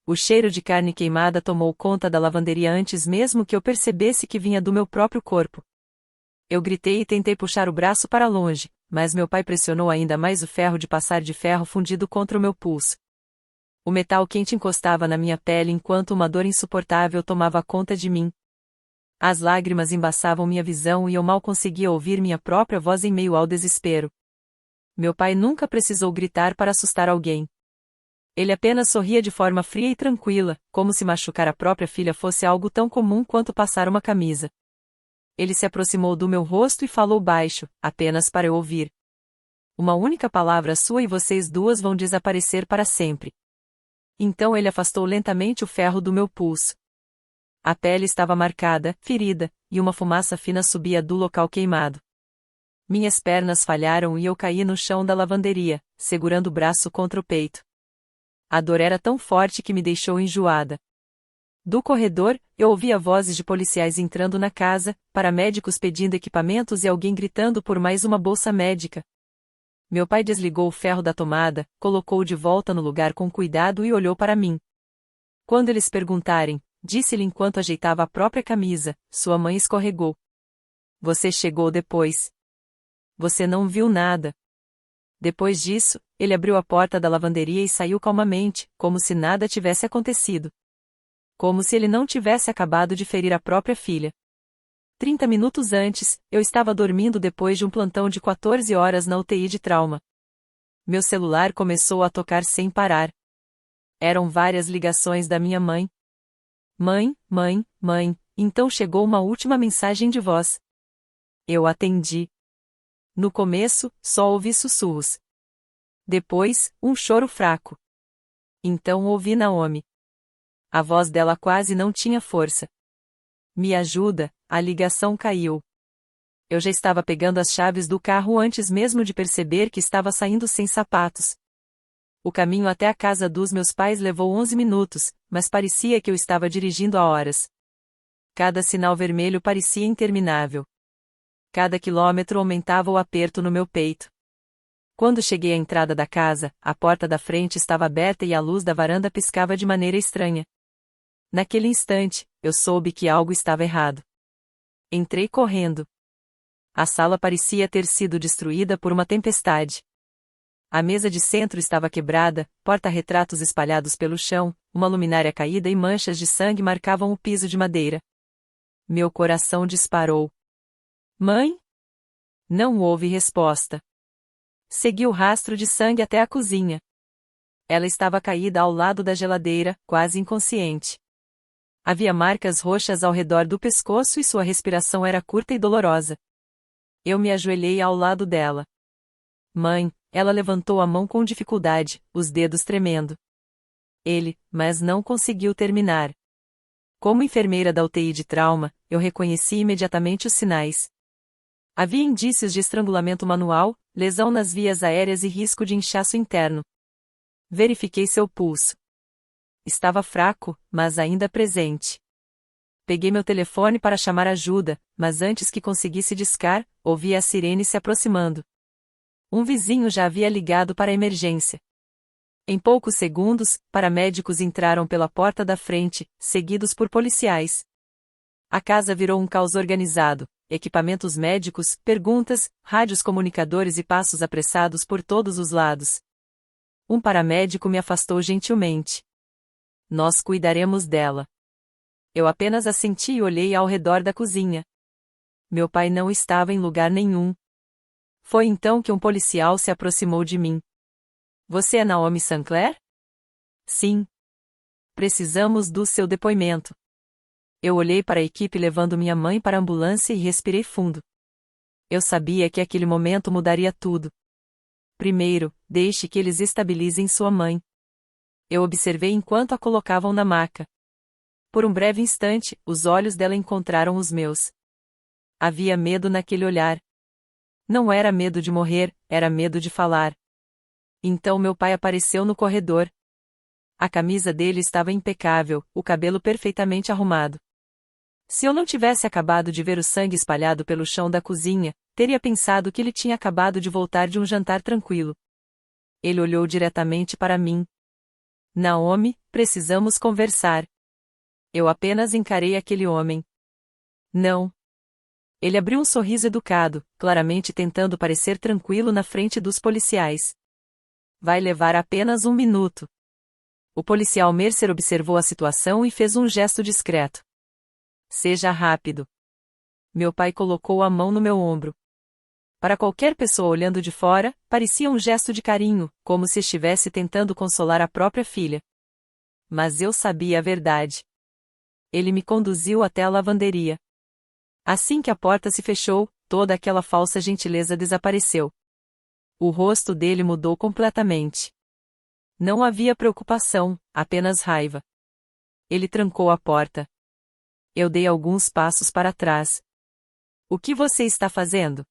O cheiro de carne queimada tomou conta da lavanderia antes mesmo que eu percebesse que vinha do meu próprio corpo. Eu gritei e tentei puxar o braço para longe, mas meu pai pressionou ainda mais o ferro de passar de ferro fundido contra o meu pulso. O metal quente encostava na minha pele enquanto uma dor insuportável tomava conta de mim. As lágrimas embaçavam minha visão e eu mal conseguia ouvir minha própria voz em meio ao desespero. Meu pai nunca precisou gritar para assustar alguém. Ele apenas sorria de forma fria e tranquila, como se machucar a própria filha fosse algo tão comum quanto passar uma camisa. Ele se aproximou do meu rosto e falou baixo, apenas para eu ouvir. Uma única palavra sua e vocês duas vão desaparecer para sempre. Então ele afastou lentamente o ferro do meu pulso. A pele estava marcada, ferida, e uma fumaça fina subia do local queimado. Minhas pernas falharam e eu caí no chão da lavanderia, segurando o braço contra o peito. A dor era tão forte que me deixou enjoada. Do corredor, eu ouvia vozes de policiais entrando na casa, paramédicos pedindo equipamentos e alguém gritando por mais uma bolsa médica. Meu pai desligou o ferro da tomada, colocou-o de volta no lugar com cuidado e olhou para mim. Quando eles perguntarem, disse-lhe enquanto ajeitava a própria camisa, sua mãe escorregou. Você chegou depois. Você não viu nada. Depois disso, ele abriu a porta da lavanderia e saiu calmamente, como se nada tivesse acontecido. Como se ele não tivesse acabado de ferir a própria filha. 30 minutos antes, eu estava dormindo depois de um plantão de 14 horas na UTI de trauma. Meu celular começou a tocar sem parar. Eram várias ligações da minha mãe. Mãe, mãe, mãe, então chegou uma última mensagem de voz. Eu atendi. No começo, só ouvi sussurros. Depois, um choro fraco. Então ouvi Naomi. A voz dela quase não tinha força. Me ajuda, a ligação caiu. Eu já estava pegando as chaves do carro antes mesmo de perceber que estava saindo sem sapatos. O caminho até a casa dos meus pais levou 11 minutos, mas parecia que eu estava dirigindo há horas. Cada sinal vermelho parecia interminável. Cada quilômetro aumentava o aperto no meu peito. Quando cheguei à entrada da casa, a porta da frente estava aberta e a luz da varanda piscava de maneira estranha. Naquele instante, eu soube que algo estava errado. Entrei correndo. A sala parecia ter sido destruída por uma tempestade. A mesa de centro estava quebrada, porta-retratos espalhados pelo chão, uma luminária caída e manchas de sangue marcavam o piso de madeira. Meu coração disparou. Mãe? Não houve resposta. Segui o rastro de sangue até a cozinha. Ela estava caída ao lado da geladeira, quase inconsciente. Havia marcas roxas ao redor do pescoço e sua respiração era curta e dolorosa. Eu me ajoelhei ao lado dela. Mãe, ela levantou a mão com dificuldade, os dedos tremendo. Mas não conseguiu terminar. Como enfermeira da UTI de trauma, eu reconheci imediatamente os sinais. Havia indícios de estrangulamento manual, lesão nas vias aéreas e risco de inchaço interno. Verifiquei seu pulso. Estava fraco, mas ainda presente. Peguei meu telefone para chamar ajuda, mas antes que conseguisse discar, ouvi a sirene se aproximando. Um vizinho já havia ligado para a emergência. Em poucos segundos, paramédicos entraram pela porta da frente, seguidos por policiais. A casa virou um caos organizado. Equipamentos médicos, perguntas, rádios comunicadores e passos apressados por todos os lados. Um paramédico me afastou gentilmente. Nós cuidaremos dela. Eu apenas assenti e olhei ao redor da cozinha. Meu pai não estava em lugar nenhum. Foi então que um policial se aproximou de mim. Você é Naomi Sinclair? Sim. Precisamos do seu depoimento. Eu olhei para a equipe levando minha mãe para a ambulância e respirei fundo. Eu sabia que aquele momento mudaria tudo. Primeiro, deixe que eles estabilizem sua mãe. Eu observei enquanto a colocavam na maca. Por um breve instante, os olhos dela encontraram os meus. Havia medo naquele olhar. Não era medo de morrer, era medo de falar. Então meu pai apareceu no corredor. A camisa dele estava impecável, o cabelo perfeitamente arrumado. Se eu não tivesse acabado de ver o sangue espalhado pelo chão da cozinha, teria pensado que ele tinha acabado de voltar de um jantar tranquilo. Ele olhou diretamente para mim. Naomi, precisamos conversar. Eu apenas encarei aquele homem. Não. Ele abriu um sorriso educado, claramente tentando parecer tranquilo na frente dos policiais. Vai levar apenas 1 minuto. O policial Mercer observou a situação e fez um gesto discreto. Seja rápido. Meu pai colocou a mão no meu ombro. Para qualquer pessoa olhando de fora, parecia um gesto de carinho, como se estivesse tentando consolar a própria filha. Mas eu sabia a verdade. Ele me conduziu até a lavanderia. Assim que a porta se fechou, toda aquela falsa gentileza desapareceu. O rosto dele mudou completamente. Não havia preocupação, apenas raiva. Ele trancou a porta. Eu dei alguns passos para trás. O que você está fazendo?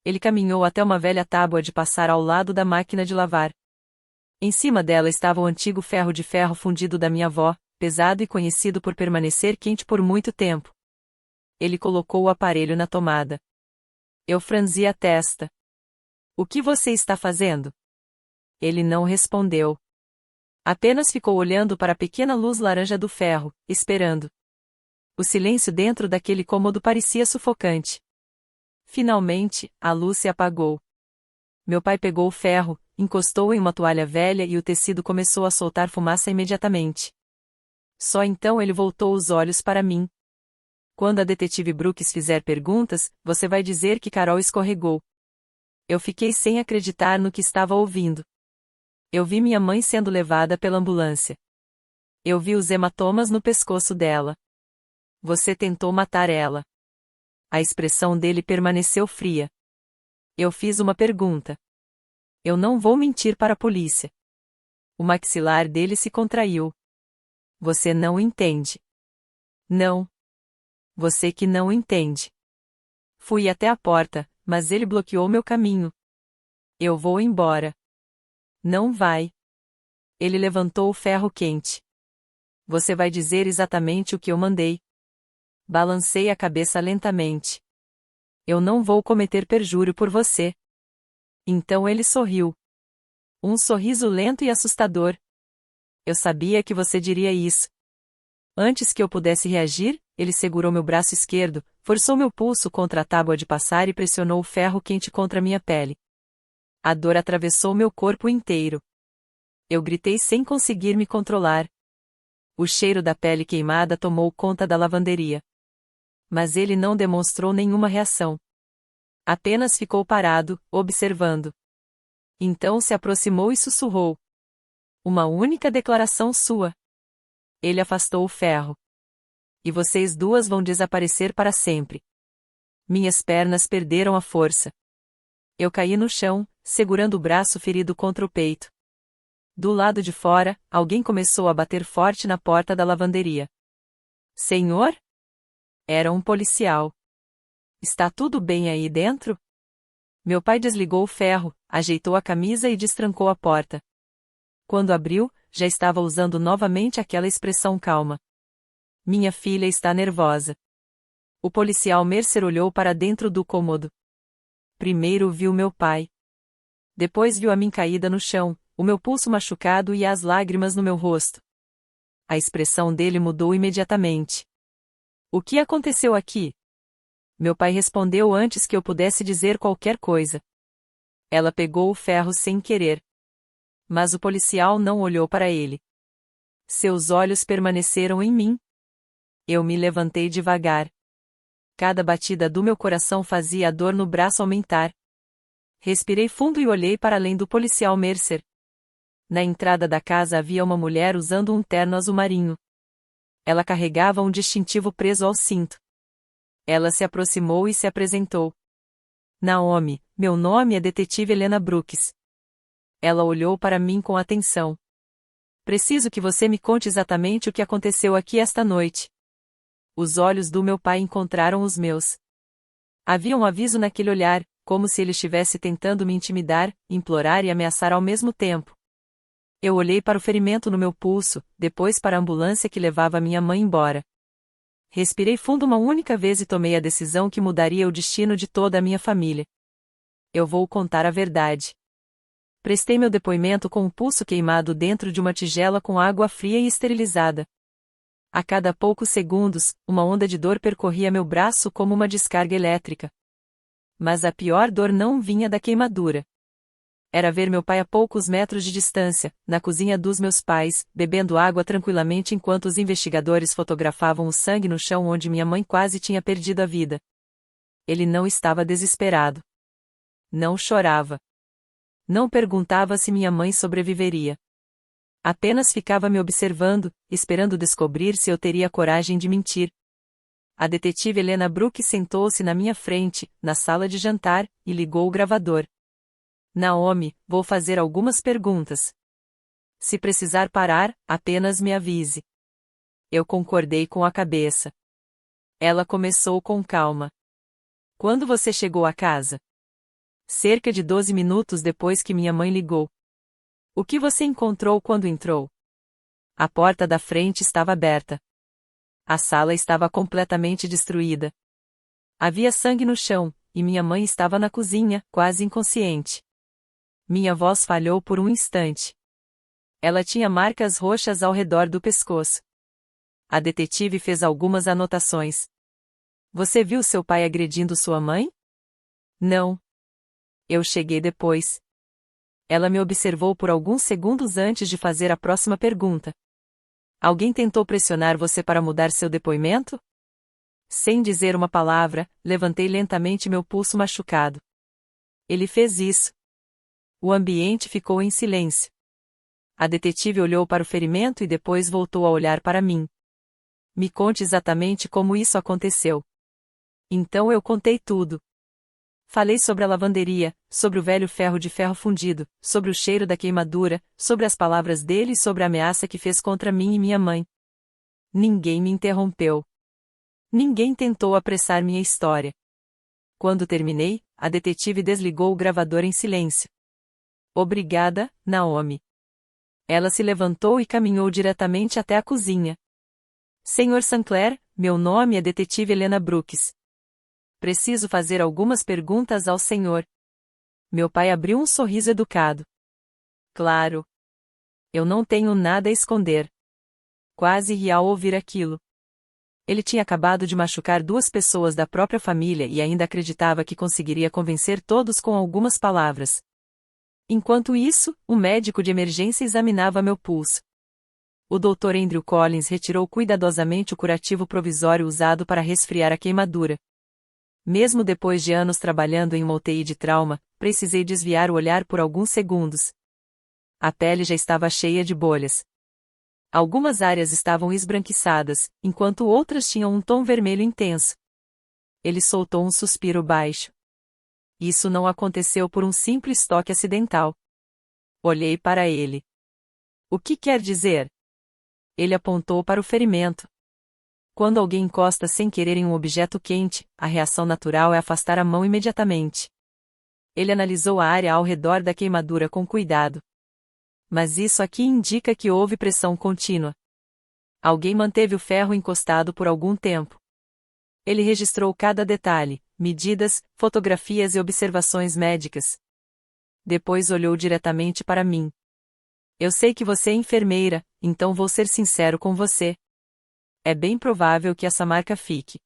Ele caminhou até uma velha tábua de passar ao lado da máquina de lavar. Em cima dela estava o antigo ferro de ferro fundido da minha avó, pesado e conhecido por permanecer quente por muito tempo. Ele colocou o aparelho na tomada. Eu franzi a testa. O que você está fazendo? Ele não respondeu. Apenas ficou olhando para a pequena luz laranja do ferro, esperando. O silêncio dentro daquele cômodo parecia sufocante. Finalmente, a luz se apagou. Meu pai pegou o ferro, encostou em uma toalha velha e o tecido começou a soltar fumaça imediatamente. Só então ele voltou os olhos para mim. Quando a detetive Brooks fizer perguntas, você vai dizer que Carol escorregou. Eu fiquei sem acreditar no que estava ouvindo. Eu vi minha mãe sendo levada pela ambulância. Eu vi os hematomas no pescoço dela. Você tentou matar ela. A expressão dele permaneceu fria. Eu fiz uma pergunta. Eu não vou mentir para a polícia. O maxilar dele se contraiu. Você não entende. Não. Você que não entende. Fui até a porta, mas ele bloqueou meu caminho. Eu vou embora. Não vai. Ele levantou o ferro quente. Você vai dizer exatamente o que eu mandei. Balancei a cabeça lentamente. Eu não vou cometer perjúrio por você. Então ele sorriu. Um sorriso lento e assustador. Eu sabia que você diria isso. Antes que eu pudesse reagir, ele segurou meu braço esquerdo, forçou meu pulso contra a tábua de passar e pressionou o ferro quente contra minha pele. A dor atravessou meu corpo inteiro. Eu gritei sem conseguir me controlar. O cheiro da pele queimada tomou conta da lavanderia. Mas ele não demonstrou nenhuma reação. Apenas ficou parado, observando. Então se aproximou e sussurrou. Uma única declaração sua. Ele afastou o ferro. E vocês duas vão desaparecer para sempre. Minhas pernas perderam a força. Eu caí no chão, segurando o braço ferido contra o peito. Do lado de fora, alguém começou a bater forte na porta da lavanderia. Senhor? Era um policial. Está tudo bem aí dentro? Meu pai desligou o ferro, ajeitou a camisa e destrancou a porta. Quando abriu, já estava usando novamente aquela expressão calma. Minha filha está nervosa. O policial Mercer olhou para dentro do cômodo. Primeiro viu meu pai. Depois viu a mim caída no chão, o meu pulso machucado e as lágrimas no meu rosto. A expressão dele mudou imediatamente. O que aconteceu aqui? Meu pai respondeu antes que eu pudesse dizer qualquer coisa. Ela pegou o ferro sem querer. Mas o policial não olhou para ele. Seus olhos permaneceram em mim. Eu me levantei devagar. Cada batida do meu coração fazia a dor no braço aumentar. Respirei fundo e olhei para além do policial Mercer. Na entrada da casa havia uma mulher usando um terno azul marinho. Ela carregava um distintivo preso ao cinto. Ela se aproximou e se apresentou. Naomi, meu nome é Detetive Helena Brooks. Ela olhou para mim com atenção. Preciso que você me conte exatamente o que aconteceu aqui esta noite. Os olhos do meu pai encontraram os meus. Havia um aviso naquele olhar, como se ele estivesse tentando me intimidar, implorar e ameaçar ao mesmo tempo. Eu olhei para o ferimento no meu pulso, depois para a ambulância que levava minha mãe embora. Respirei fundo uma única vez e tomei a decisão que mudaria o destino de toda a minha família. Eu vou contar a verdade. Prestei meu depoimento com o pulso queimado dentro de uma tigela com água fria e esterilizada. A cada poucos segundos, uma onda de dor percorria meu braço como uma descarga elétrica. Mas a pior dor não vinha da queimadura. Era ver meu pai a poucos metros de distância, na cozinha dos meus pais, bebendo água tranquilamente enquanto os investigadores fotografavam o sangue no chão onde minha mãe quase tinha perdido a vida. Ele não estava desesperado. Não chorava. Não perguntava se minha mãe sobreviveria. Apenas ficava me observando, esperando descobrir se eu teria coragem de mentir. A detetive Helena Brooks sentou-se na minha frente, na sala de jantar, e ligou o gravador. Naomi, vou fazer algumas perguntas. Se precisar parar, apenas me avise. Eu concordei com a cabeça. Ela começou com calma. Quando você chegou à casa? Cerca de 12 minutos depois que minha mãe ligou. O que você encontrou quando entrou? A porta da frente estava aberta. A sala estava completamente destruída. Havia sangue no chão, e minha mãe estava na cozinha, quase inconsciente. Minha voz falhou por um instante. Ela tinha marcas roxas ao redor do pescoço. A detetive fez algumas anotações. Você viu seu pai agredindo sua mãe? Não. Eu cheguei depois. Ela me observou por alguns segundos antes de fazer a próxima pergunta. Alguém tentou pressionar você para mudar seu depoimento? Sem dizer uma palavra, levantei lentamente meu pulso machucado. Ele fez isso. O ambiente ficou em silêncio. A detetive olhou para o ferimento e depois voltou a olhar para mim. Me conte exatamente como isso aconteceu. Então eu contei tudo. Falei sobre a lavanderia, sobre o velho ferro de ferro fundido, sobre o cheiro da queimadura, sobre as palavras dele e sobre a ameaça que fez contra mim e minha mãe. Ninguém me interrompeu. Ninguém tentou apressar minha história. Quando terminei, a detetive desligou o gravador em silêncio. Obrigada, Naomi. Ela se levantou e caminhou diretamente até a cozinha. Senhor Sinclair, meu nome é detetive Helena Brooks. Preciso fazer algumas perguntas ao senhor. Meu pai abriu um sorriso educado. Claro. Eu não tenho nada a esconder. Quase ri ao ouvir aquilo. Ele tinha acabado de machucar 2 pessoas da própria família e ainda acreditava que conseguiria convencer todos com algumas palavras. Enquanto isso, o médico de emergência examinava meu pulso. O Dr. Andrew Collins retirou cuidadosamente o curativo provisório usado para resfriar a queimadura. Mesmo depois de anos trabalhando em uma UTI de trauma, precisei desviar o olhar por alguns segundos. A pele já estava cheia de bolhas. Algumas áreas estavam esbranquiçadas, enquanto outras tinham um tom vermelho intenso. Ele soltou um suspiro baixo. Isso não aconteceu por um simples toque acidental. Olhei para ele. O que quer dizer? Ele apontou para o ferimento. Quando alguém encosta sem querer em um objeto quente, a reação natural é afastar a mão imediatamente. Ele analisou a área ao redor da queimadura com cuidado. Mas isso aqui indica que houve pressão contínua. Alguém manteve o ferro encostado por algum tempo. Ele registrou cada detalhe, medidas, fotografias e observações médicas. Depois olhou diretamente para mim. Eu sei que você é enfermeira, então vou ser sincero com você. É bem provável que essa marca fique.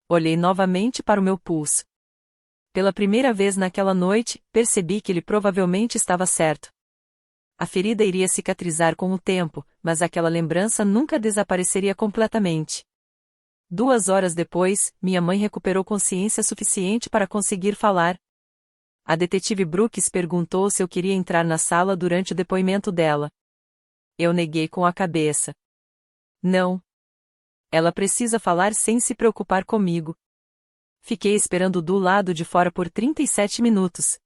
Olhei novamente para o meu pulso. Pela primeira vez naquela noite, percebi que ele provavelmente estava certo. A ferida iria cicatrizar com o tempo, mas aquela lembrança nunca desapareceria completamente. 2 horas depois, minha mãe recuperou consciência suficiente para conseguir falar. A detetive Brooks perguntou se eu queria entrar na sala durante o depoimento dela. Eu neguei com a cabeça. Não. Ela precisa falar sem se preocupar comigo. Fiquei esperando do lado de fora por 37 minutos.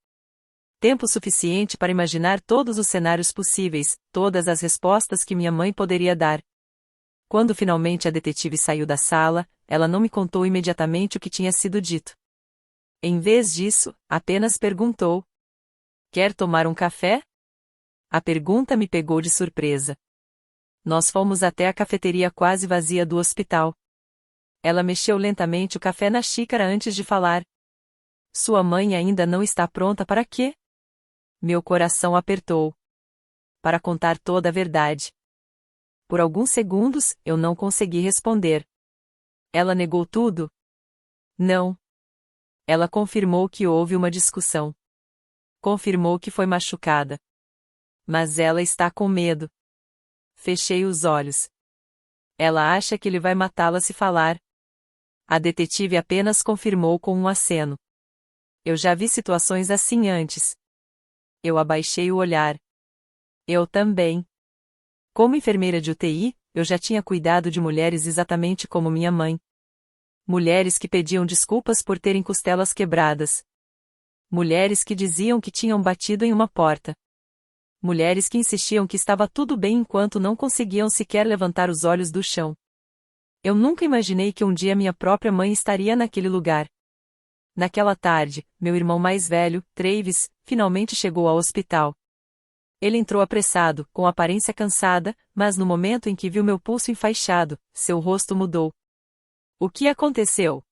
Tempo suficiente para imaginar todos os cenários possíveis, todas as respostas que minha mãe poderia dar. Quando finalmente a detetive saiu da sala, ela não me contou imediatamente o que tinha sido dito. Em vez disso, apenas perguntou: Quer tomar um café? A pergunta me pegou de surpresa. Nós fomos até a cafeteria quase vazia do hospital. Ela mexeu lentamente o café na xícara antes de falar. Sua mãe ainda não está pronta para quê? Meu coração apertou. Para contar toda a verdade. Por alguns segundos, eu não consegui responder. Ela negou tudo? Não. Ela confirmou que houve uma discussão. Confirmou que foi machucada. Mas ela está com medo. Fechei os olhos. Ela acha que ele vai matá-la se falar. A detetive apenas confirmou com um aceno. Eu já vi situações assim antes. Eu abaixei o olhar. Eu também. Como enfermeira de UTI, eu já tinha cuidado de mulheres exatamente como minha mãe. Mulheres que pediam desculpas por terem costelas quebradas. Mulheres que diziam que tinham batido em uma porta. Mulheres que insistiam que estava tudo bem enquanto não conseguiam sequer levantar os olhos do chão. Eu nunca imaginei que um dia minha própria mãe estaria naquele lugar. Naquela tarde, meu irmão mais velho, Travis, finalmente chegou ao hospital. Ele entrou apressado, com aparência cansada, mas no momento em que viu meu pulso enfaixado, seu rosto mudou. O que aconteceu?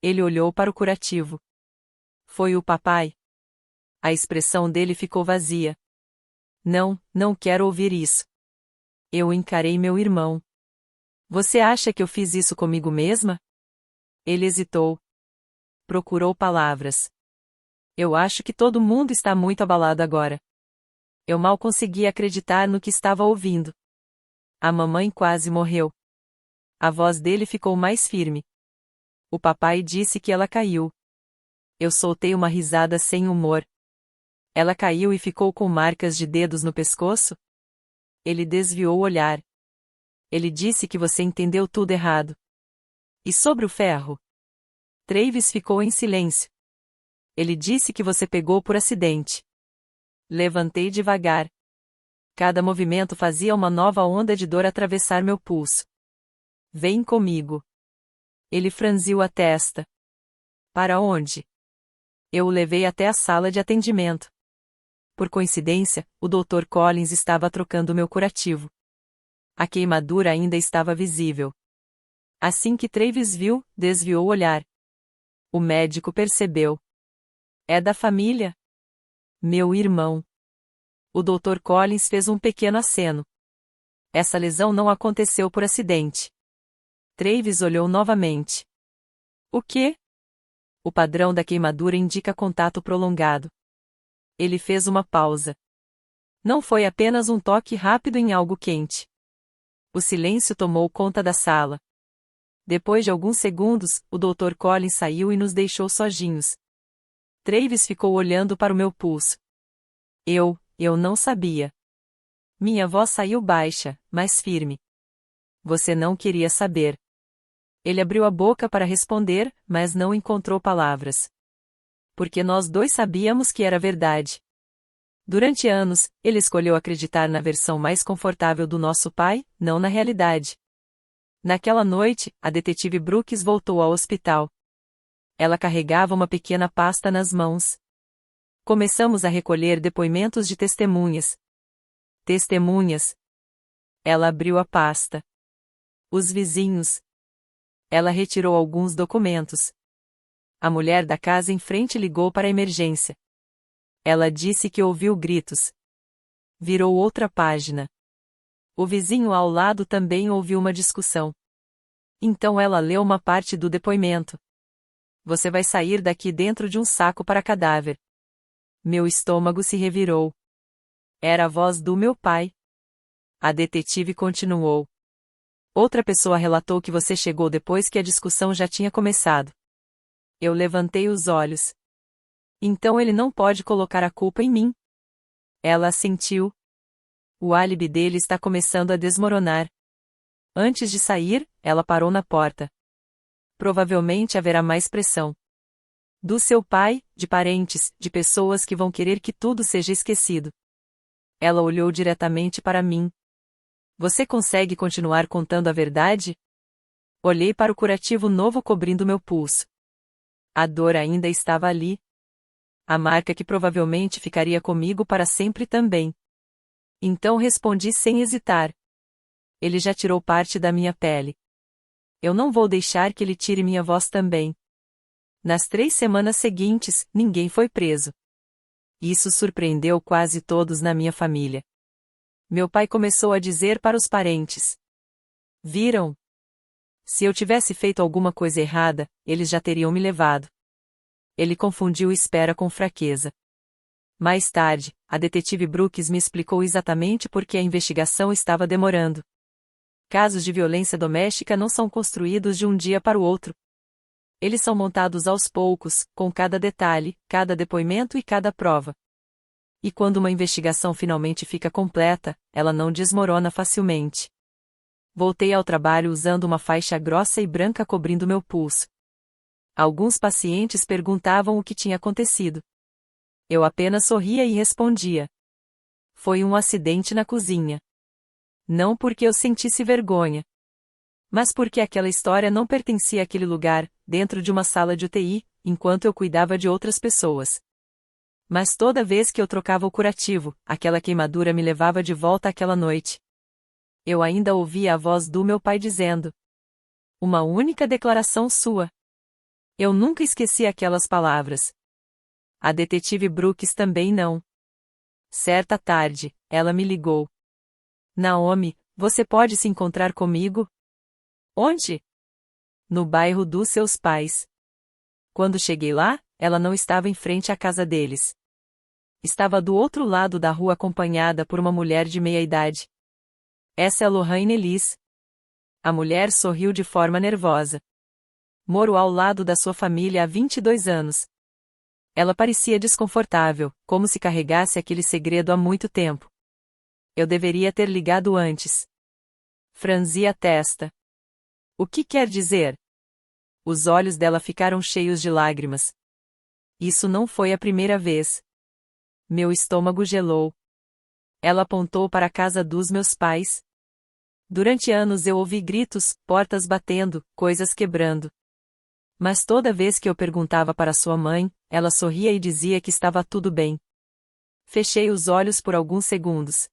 Ele olhou para o curativo. Foi o papai? A expressão dele ficou vazia. Não, não quero ouvir isso. Eu encarei meu irmão. Você acha que eu fiz isso comigo mesma? Ele hesitou. Procurou palavras. Eu acho que todo mundo está muito abalado agora. Eu mal conseguia acreditar no que estava ouvindo. A mamãe quase morreu. A voz dele ficou mais firme. O papai disse que ela caiu. Eu soltei uma risada sem humor. Ela caiu e ficou com marcas de dedos no pescoço? Ele desviou o olhar. Ele disse que você entendeu tudo errado. E sobre o ferro? Travis ficou em silêncio. Ele disse que você pegou por acidente. Levantei devagar. Cada movimento fazia uma nova onda de dor atravessar meu pulso. Vem comigo. Ele franziu a testa. Para onde? Eu o levei até a sala de atendimento. Por coincidência, o Dr. Collins estava trocando meu curativo. A queimadura ainda estava visível. Assim que Travis viu, desviou o olhar. O médico percebeu. É da família? Meu irmão. O Dr. Collins fez um pequeno aceno. Essa lesão não aconteceu por acidente. Travis olhou novamente. O quê? O padrão da queimadura indica contato prolongado. Ele fez uma pausa. Não foi apenas um toque rápido em algo quente. O silêncio tomou conta da sala. Depois de alguns segundos, o Dr. Collins saiu e nos deixou sozinhos. Travis ficou olhando para o meu pulso. Eu não sabia. Minha voz saiu baixa, mas firme. Você não queria saber. Ele abriu a boca para responder, mas não encontrou palavras. Porque nós dois sabíamos que era verdade. Durante anos, ele escolheu acreditar na versão mais confortável do nosso pai, não na realidade. Naquela noite, a detetive Brooks voltou ao hospital. Ela carregava uma pequena pasta nas mãos. Começamos a recolher depoimentos de testemunhas. Testemunhas. Ela abriu a pasta. Os vizinhos. Ela retirou alguns documentos. A mulher da casa em frente ligou para a emergência. Ela disse que ouviu gritos. Virou outra página. O vizinho ao lado também ouviu uma discussão. Então ela leu uma parte do depoimento. Você vai sair daqui dentro de um saco para cadáver. Meu estômago se revirou. Era a voz do meu pai. A detetive continuou. Outra pessoa relatou que você chegou depois que a discussão já tinha começado. Eu levantei os olhos. Então ele não pode colocar a culpa em mim. Ela assentiu. O álibi dele está começando a desmoronar. Antes de sair, ela parou na porta. Provavelmente haverá mais pressão. Do seu pai, de parentes, de pessoas que vão querer que tudo seja esquecido. Ela olhou diretamente para mim. Você consegue continuar contando a verdade? Olhei para o curativo novo cobrindo meu pulso. A dor ainda estava ali. A marca que provavelmente ficaria comigo para sempre também. Então respondi sem hesitar. Ele já tirou parte da minha pele. Eu não vou deixar que ele tire minha voz também. Nas 3 semanas seguintes, ninguém foi preso. Isso surpreendeu quase todos na minha família. Meu pai começou a dizer para os parentes: viram? Se eu tivesse feito alguma coisa errada, eles já teriam me levado. Ele confundiu espera com fraqueza. Mais tarde, a detetive Brooks me explicou exatamente por que a investigação estava demorando. Casos de violência doméstica não são construídos de um dia para o outro. Eles são montados aos poucos, com cada detalhe, cada depoimento e cada prova. E quando uma investigação finalmente fica completa, ela não desmorona facilmente. Voltei ao trabalho usando uma faixa grossa e branca cobrindo meu pulso. Alguns pacientes perguntavam o que tinha acontecido. Eu apenas sorria e respondia: foi um acidente na cozinha. Não porque eu sentisse vergonha, mas porque aquela história não pertencia àquele lugar, dentro de uma sala de UTI, enquanto eu cuidava de outras pessoas. Mas toda vez que eu trocava o curativo, aquela queimadura me levava de volta àquela noite. Eu ainda ouvia a voz do meu pai dizendo: uma única declaração sua. Eu nunca esqueci aquelas palavras. A detetive Brooks também não. Certa tarde, ela me ligou: Naomi, você pode se encontrar comigo? Onde? No bairro dos seus pais. Quando cheguei lá, ela não estava em frente à casa deles. Estava do outro lado da rua acompanhada por uma mulher de meia idade. Essa é Lorraine Ellis. A mulher sorriu de forma nervosa. Moro ao lado da sua família há 22 anos. Ela parecia desconfortável, como se carregasse aquele segredo há muito tempo. Eu deveria ter ligado antes. Franzi a testa. O que quer dizer? Os olhos dela ficaram cheios de lágrimas. Isso não foi a primeira vez. Meu estômago gelou. Ela apontou para a casa dos meus pais. Durante anos eu ouvi gritos, portas batendo, coisas quebrando. Mas toda vez que eu perguntava para sua mãe, ela sorria e dizia que estava tudo bem. Fechei os olhos por alguns segundos.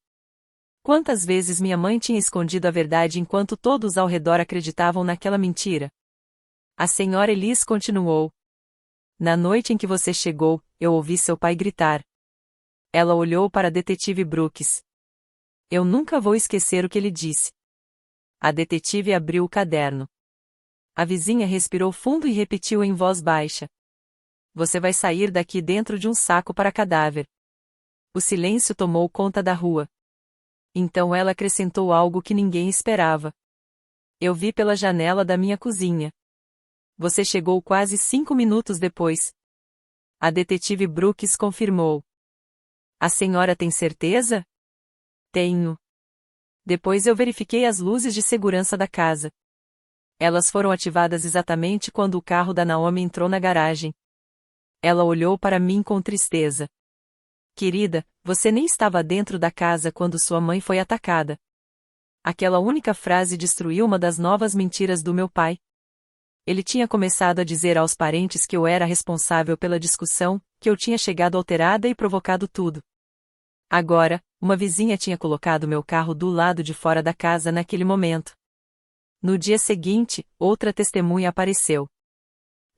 Quantas vezes minha mãe tinha escondido a verdade enquanto todos ao redor acreditavam naquela mentira? A senhora Ellis continuou. Na noite em que você chegou, eu ouvi seu pai gritar. Ela olhou para a detetive Brooks. Eu nunca vou esquecer o que ele disse. A detetive abriu o caderno. A vizinha respirou fundo e repetiu em voz baixa: você vai sair daqui dentro de um saco para cadáver. O silêncio tomou conta da rua. Então ela acrescentou algo que ninguém esperava. Eu vi pela janela da minha cozinha. Você chegou quase 5 minutos depois. A detetive Brooks confirmou. A senhora tem certeza? Tenho. Depois eu verifiquei as luzes de segurança da casa. Elas foram ativadas exatamente quando o carro da Naomi entrou na garagem. Ela olhou para mim com tristeza. Querida, você nem estava dentro da casa quando sua mãe foi atacada. Aquela única frase destruiu uma das novas mentiras do meu pai. Ele tinha começado a dizer aos parentes que eu era responsável pela discussão, que eu tinha chegado alterada e provocado tudo. Agora, uma vizinha tinha colocado meu carro do lado de fora da casa naquele momento. No dia seguinte, outra testemunha apareceu.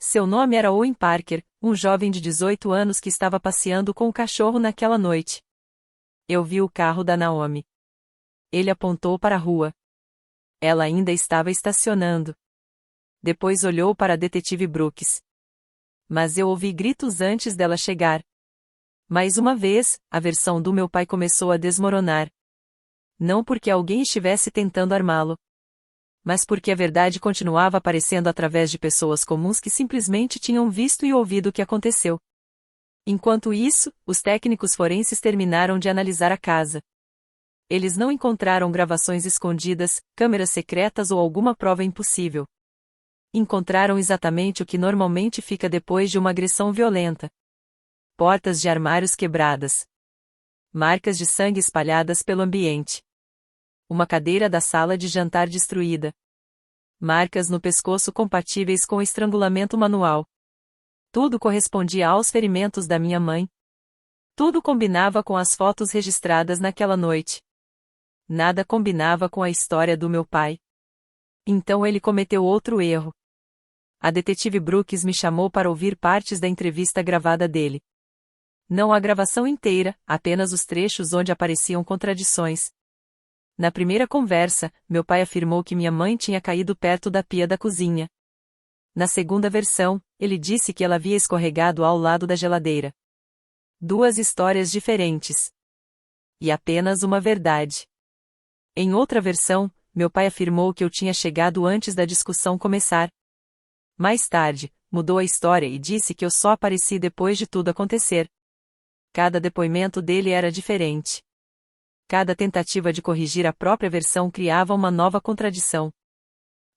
Seu nome era Owen Parker, um jovem de 18 anos que estava passeando com o cachorro naquela noite. Eu vi o carro da Naomi. Ele apontou para a rua. Ela ainda estava estacionando. Depois olhou para a detetive Brooks. Mas eu ouvi gritos antes dela chegar. Mais uma vez, a versão do meu pai começou a desmoronar. Não porque alguém estivesse tentando armá-lo, mas porque a verdade continuava aparecendo através de pessoas comuns que simplesmente tinham visto e ouvido o que aconteceu. Enquanto isso, os técnicos forenses terminaram de analisar a casa. Eles não encontraram gravações escondidas, câmeras secretas ou alguma prova impossível. Encontraram exatamente o que normalmente fica depois de uma agressão violenta. Portas de armários quebradas. Marcas de sangue espalhadas pelo ambiente. Uma cadeira da sala de jantar destruída. Marcas no pescoço compatíveis com estrangulamento manual. Tudo correspondia aos ferimentos da minha mãe. Tudo combinava com as fotos registradas naquela noite. Nada combinava com a história do meu pai. Então ele cometeu outro erro. A detetive Brooks me chamou para ouvir partes da entrevista gravada dele. Não a gravação inteira, apenas os trechos onde apareciam contradições. Na primeira conversa, meu pai afirmou que minha mãe tinha caído perto da pia da cozinha. Na segunda versão, ele disse que ela havia escorregado ao lado da geladeira. Duas histórias diferentes. E apenas uma verdade. Em outra versão, meu pai afirmou que eu tinha chegado antes da discussão começar. Mais tarde, mudou a história e disse que eu só apareci depois de tudo acontecer. Cada depoimento dele era diferente. Cada tentativa de corrigir a própria versão criava uma nova contradição.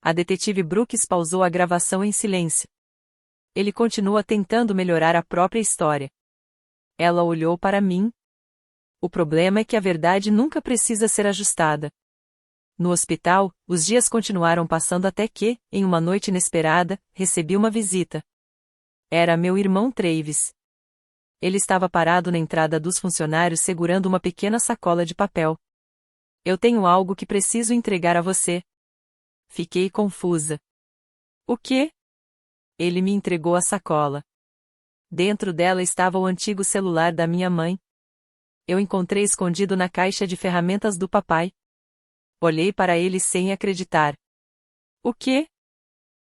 A detetive Brooks pausou a gravação em silêncio. Ele continua tentando melhorar a própria história. Ela olhou para mim. O problema é que a verdade nunca precisa ser ajustada. No hospital, os dias continuaram passando até que, em uma noite inesperada, recebi uma visita. Era meu irmão Travis. Ele estava parado na entrada dos funcionários segurando uma pequena sacola de papel. Eu tenho algo que preciso entregar a você. Fiquei confusa. O quê? Ele me entregou a sacola. Dentro dela estava o antigo celular da minha mãe. Eu encontrei escondido na caixa de ferramentas do papai. Olhei para ele sem acreditar. O quê?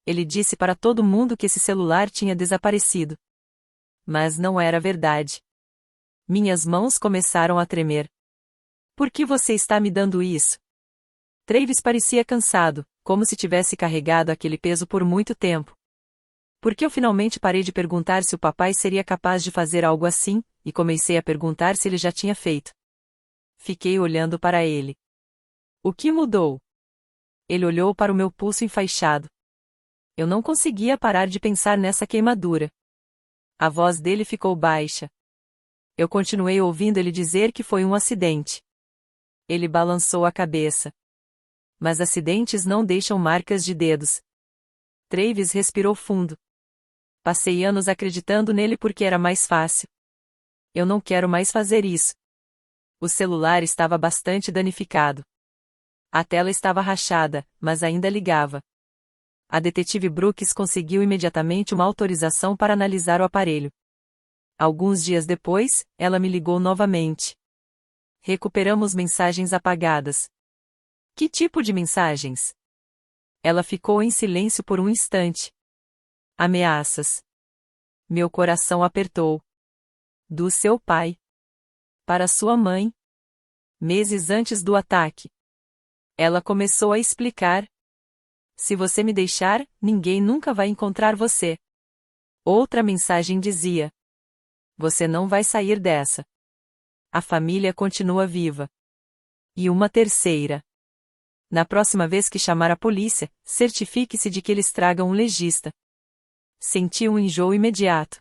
Ele disse para todo mundo que esse celular tinha desaparecido. Mas não era verdade. Minhas mãos começaram a tremer. Por que você está me dando isso? Travis parecia cansado, como se tivesse carregado aquele peso por muito tempo. Porque eu finalmente parei de perguntar se o papai seria capaz de fazer algo assim, e comecei a perguntar se ele já tinha feito. Fiquei olhando para ele. O que mudou? Ele olhou para o meu pulso enfaixado. Eu não conseguia parar de pensar nessa queimadura. A voz dele ficou baixa. Eu continuei ouvindo ele dizer que foi um acidente. Ele balançou a cabeça. Mas acidentes não deixam marcas de dedos. Travis respirou fundo. Passei anos acreditando nele porque era mais fácil. Eu não quero mais fazer isso. O celular estava bastante danificado. A tela estava rachada, mas ainda ligava. A detetive Brooks conseguiu imediatamente uma autorização para analisar o aparelho. Alguns dias depois, ela me ligou novamente. Recuperamos mensagens apagadas. Que tipo de mensagens? Ela ficou em silêncio por um instante. Ameaças. Meu coração apertou. Do seu pai. Para sua mãe. Meses antes do ataque. Ela começou a explicar. Se você me deixar, ninguém nunca vai encontrar você. Outra mensagem dizia. Você não vai sair dessa. A família continua viva. E uma terceira. Na próxima vez que chamar a polícia, certifique-se de que eles tragam um legista. Senti um enjoo imediato.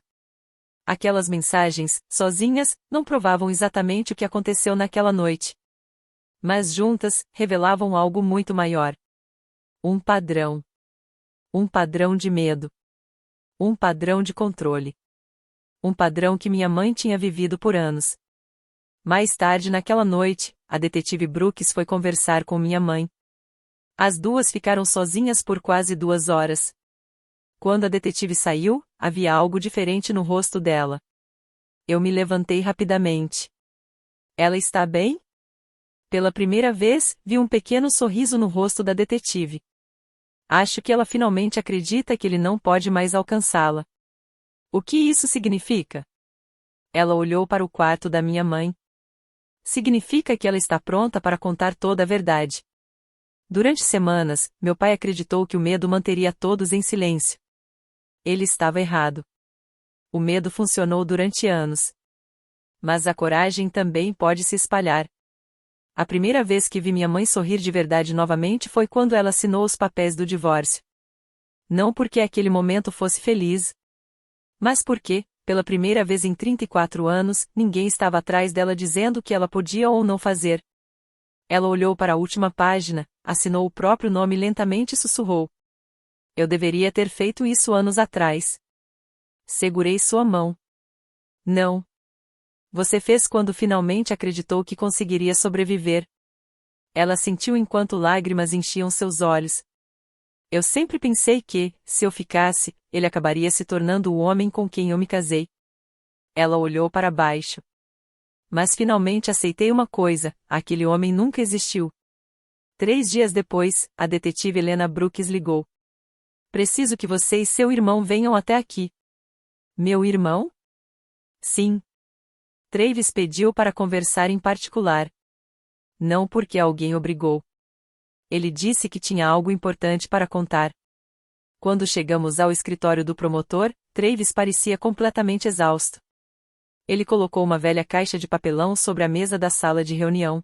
Aquelas mensagens, sozinhas, não provavam exatamente o que aconteceu naquela noite. Mas juntas, revelavam algo muito maior. Um padrão. Um padrão de medo. Um padrão de controle. Um padrão que minha mãe tinha vivido por anos. Mais tarde naquela noite, a detetive Brooks foi conversar com minha mãe. As duas ficaram sozinhas por quase 2 horas. Quando a detetive saiu, havia algo diferente no rosto dela. Eu me levantei rapidamente. Ela está bem? Pela primeira vez, vi um pequeno sorriso no rosto da detetive. Acho que ela finalmente acredita que ele não pode mais alcançá-la. O que isso significa? Ela olhou para o quarto da minha mãe. Significa que ela está pronta para contar toda a verdade. Durante semanas, meu pai acreditou que o medo manteria todos em silêncio. Ele estava errado. O medo funcionou durante anos. Mas a coragem também pode se espalhar. A primeira vez que vi minha mãe sorrir de verdade novamente foi quando ela assinou os papéis do divórcio. Não porque aquele momento fosse feliz, mas porque, pela primeira vez em 34 anos, ninguém estava atrás dela dizendo o que ela podia ou não fazer. Ela olhou para a última página, assinou o próprio nome lentamente e sussurrou. Eu deveria ter feito isso anos atrás. Segurei sua mão. Não. Você fez quando finalmente acreditou que conseguiria sobreviver. Ela sentiu enquanto lágrimas enchiam seus olhos. Eu sempre pensei que, se eu ficasse, ele acabaria se tornando o homem com quem eu me casei. Ela olhou para baixo. Mas finalmente aceitei uma coisa: aquele homem nunca existiu. 3 dias depois, a detetive Helena Brooks ligou. Preciso que você e seu irmão venham até aqui. Meu irmão? Sim. Travis pediu para conversar em particular. Não porque alguém obrigou. Ele disse que tinha algo importante para contar. Quando chegamos ao escritório do promotor, Travis parecia completamente exausto. Ele colocou uma velha caixa de papelão sobre a mesa da sala de reunião.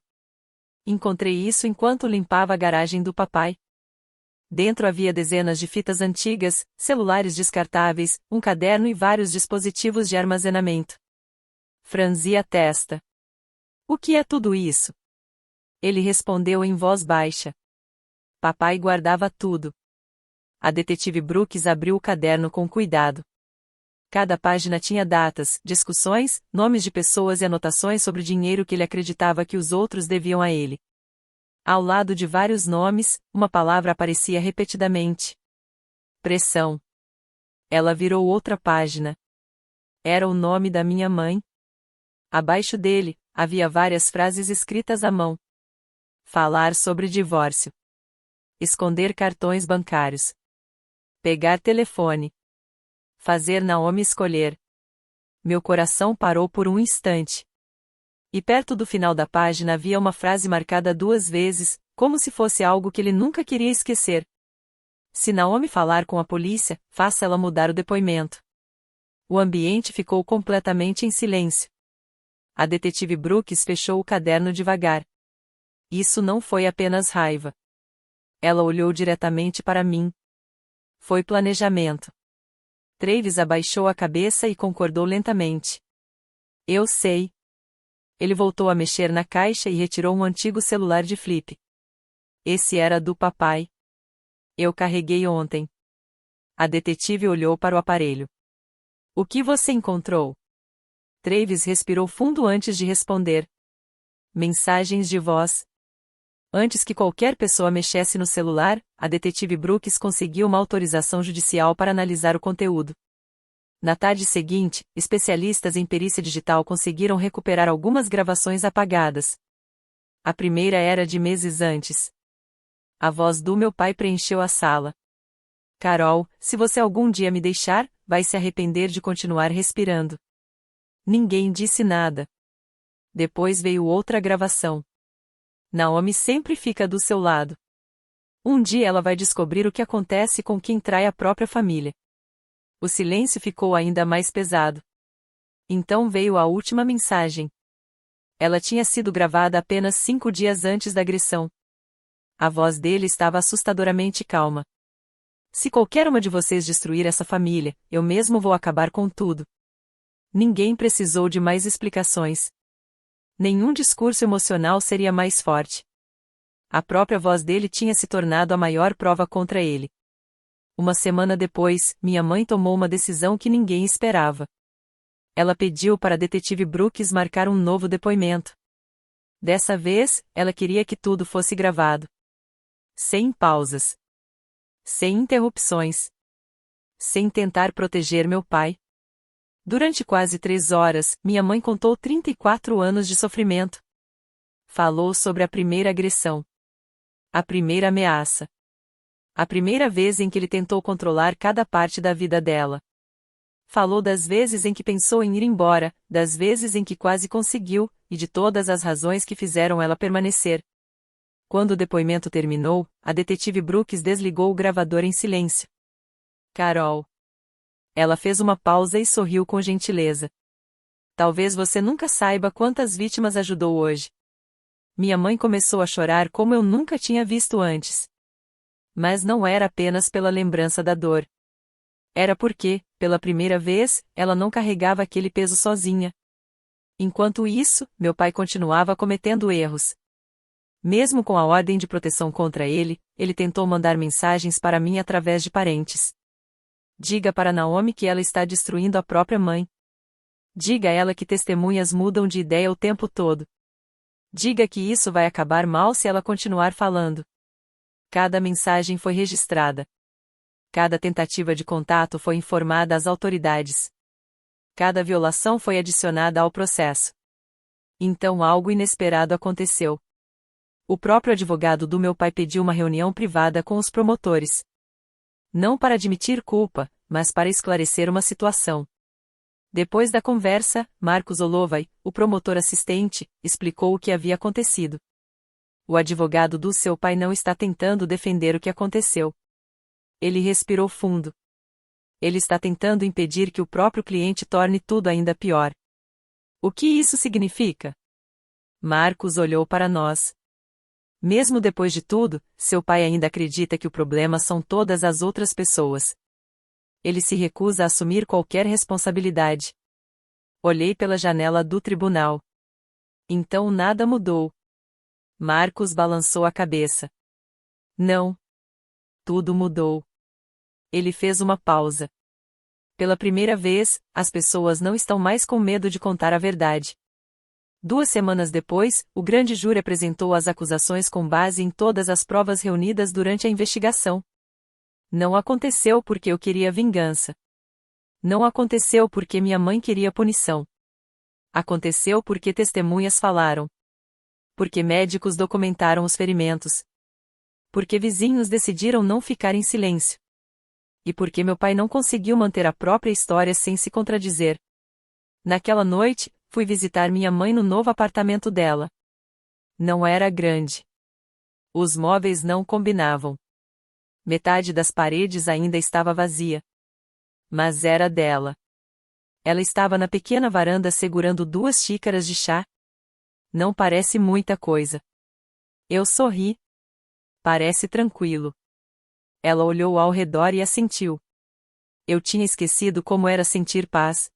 Encontrei isso enquanto limpava a garagem do papai. Dentro havia dezenas de fitas antigas, celulares descartáveis, um caderno e vários dispositivos de armazenamento. Franzi a testa. O que é tudo isso? Ele respondeu em voz baixa. Papai guardava tudo. A detetive Brooks abriu o caderno com cuidado. Cada página tinha datas, discussões, nomes de pessoas e anotações sobre o dinheiro que ele acreditava que os outros deviam a ele. Ao lado de vários nomes, uma palavra aparecia repetidamente. Pressão. Ela virou outra página. Era o nome da minha mãe. Abaixo dele, havia várias frases escritas à mão. Falar sobre divórcio. Esconder cartões bancários. Pegar telefone. Fazer Naomi escolher. Meu coração parou por um instante. E perto do final da página havia uma frase marcada 2 vezes, como se fosse algo que ele nunca queria esquecer. Se Naomi falar com a polícia, faça ela mudar o depoimento. O ambiente ficou completamente em silêncio. A detetive Brooks fechou o caderno devagar. Isso não foi apenas raiva. Ela olhou diretamente para mim. Foi planejamento. Travis abaixou a cabeça e concordou lentamente. Eu sei. Ele voltou a mexer na caixa e retirou um antigo celular de flip. Esse era do papai. Eu carreguei ontem. A detetive olhou para o aparelho. O que você encontrou? Travis respirou fundo antes de responder. Mensagens de voz. Antes que qualquer pessoa mexesse no celular, a detetive Brooks conseguiu uma autorização judicial para analisar o conteúdo. Na tarde seguinte, especialistas em perícia digital conseguiram recuperar algumas gravações apagadas. A primeira era de meses antes. A voz do meu pai preencheu a sala. Carol, se você algum dia me deixar, vai se arrepender de continuar respirando. Ninguém disse nada. Depois veio outra gravação. Naomi sempre fica do seu lado. Um dia ela vai descobrir o que acontece com quem trai a própria família. O silêncio ficou ainda mais pesado. Então veio a última mensagem. Ela tinha sido gravada apenas 5 dias antes da agressão. A voz dele estava assustadoramente calma. Se qualquer uma de vocês destruir essa família, eu mesmo vou acabar com tudo. Ninguém precisou de mais explicações. Nenhum discurso emocional seria mais forte. A própria voz dele tinha se tornado a maior prova contra ele. Uma semana depois, minha mãe tomou uma decisão que ninguém esperava. Ela pediu para a detetive Brooks marcar um novo depoimento. Dessa vez, ela queria que tudo fosse gravado. Sem pausas. Sem interrupções. Sem tentar proteger meu pai. Durante quase 3 horas, minha mãe contou 34 anos de sofrimento. Falou sobre a primeira agressão. A primeira ameaça. A primeira vez em que ele tentou controlar cada parte da vida dela. Falou das vezes em que pensou em ir embora, das vezes em que quase conseguiu, e de todas as razões que fizeram ela permanecer. Quando o depoimento terminou, a detetive Brooks desligou o gravador em silêncio. Carol. Ela fez uma pausa e sorriu com gentileza. Talvez você nunca saiba quantas vítimas ajudou hoje. Minha mãe começou a chorar como eu nunca tinha visto antes. Mas não era apenas pela lembrança da dor. Era porque, pela primeira vez, ela não carregava aquele peso sozinha. Enquanto isso, meu pai continuava cometendo erros. Mesmo com a ordem de proteção contra ele, ele tentou mandar mensagens para mim através de parentes. Diga para Naomi que ela está destruindo a própria mãe. Diga a ela que testemunhas mudam de ideia o tempo todo. Diga que isso vai acabar mal se ela continuar falando. Cada mensagem foi registrada. Cada tentativa de contato foi informada às autoridades. Cada violação foi adicionada ao processo. Então algo inesperado aconteceu. O próprio advogado do meu pai pediu uma reunião privada com os promotores. Não para admitir culpa, mas para esclarecer uma situação. Depois da conversa, Marcos Olovai, o promotor assistente, explicou o que havia acontecido. O advogado do seu pai não está tentando defender o que aconteceu. Ele respirou fundo. Ele está tentando impedir que o próprio cliente torne tudo ainda pior. O que isso significa? Marcos olhou para nós. Mesmo depois de tudo, seu pai ainda acredita que o problema são todas as outras pessoas. Ele se recusa a assumir qualquer responsabilidade. Olhei pela janela do tribunal. Então nada mudou. Marcos balançou a cabeça. Não. Tudo mudou. Ele fez uma pausa. Pela primeira vez, as pessoas não estão mais com medo de contar a verdade. 2 semanas depois, o grande júri apresentou as acusações com base em todas as provas reunidas durante a investigação. Não aconteceu porque eu queria vingança. Não aconteceu porque minha mãe queria punição. Aconteceu porque testemunhas falaram. Porque médicos documentaram os ferimentos. Porque vizinhos decidiram não ficar em silêncio. E porque meu pai não conseguiu manter a própria história sem se contradizer. Naquela noite, fui visitar minha mãe no novo apartamento dela. Não era grande. Os móveis não combinavam. Metade das paredes ainda estava vazia. Mas era dela. Ela estava na pequena varanda segurando 2 xícaras de chá. Não parece muita coisa. Eu sorri. Parece tranquilo. Ela olhou ao redor e assentiu. Eu tinha esquecido como era sentir paz.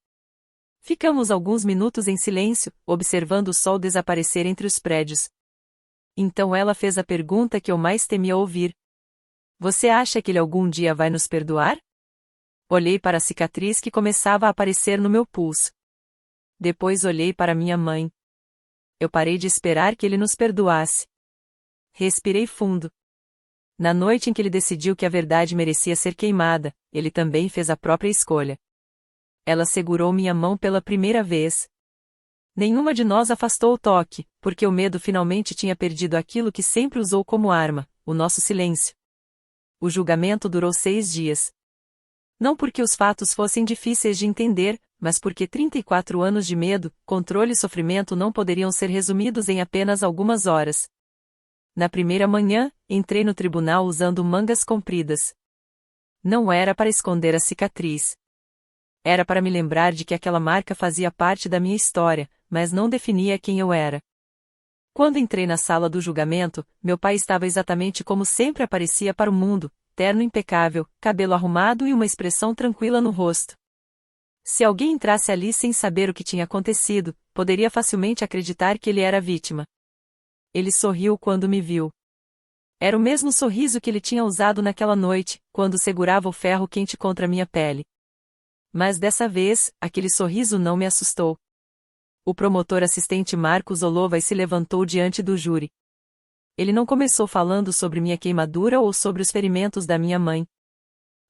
Ficamos alguns minutos em silêncio, observando o sol desaparecer entre os prédios. Então ela fez a pergunta que eu mais temia ouvir. Você acha que ele algum dia vai nos perdoar? Olhei para a cicatriz que começava a aparecer no meu pulso. Depois olhei para minha mãe. Eu parei de esperar que ele nos perdoasse. Respirei fundo. Na noite em que ele decidiu que a verdade merecia ser queimada, ele também fez a própria escolha. Ela segurou minha mão pela primeira vez. Nenhuma de nós afastou o toque, porque o medo finalmente tinha perdido aquilo que sempre usou como arma, o nosso silêncio. O julgamento durou 6 dias. Não porque os fatos fossem difíceis de entender, mas porque 34 anos de medo, controle e sofrimento não poderiam ser resumidos em apenas algumas horas. Na primeira manhã, entrei no tribunal usando mangas compridas. Não era para esconder a cicatriz. Era para me lembrar de que aquela marca fazia parte da minha história, mas não definia quem eu era. Quando entrei na sala do julgamento, meu pai estava exatamente como sempre aparecia para o mundo, terno impecável, cabelo arrumado e uma expressão tranquila no rosto. Se alguém entrasse ali sem saber o que tinha acontecido, poderia facilmente acreditar que ele era a vítima. Ele sorriu quando me viu. Era o mesmo sorriso que ele tinha usado naquela noite, quando segurava o ferro quente contra minha pele. Mas dessa vez, aquele sorriso não me assustou. O promotor assistente Marcos Olovai se levantou diante do júri. Ele não começou falando sobre minha queimadura ou sobre os ferimentos da minha mãe.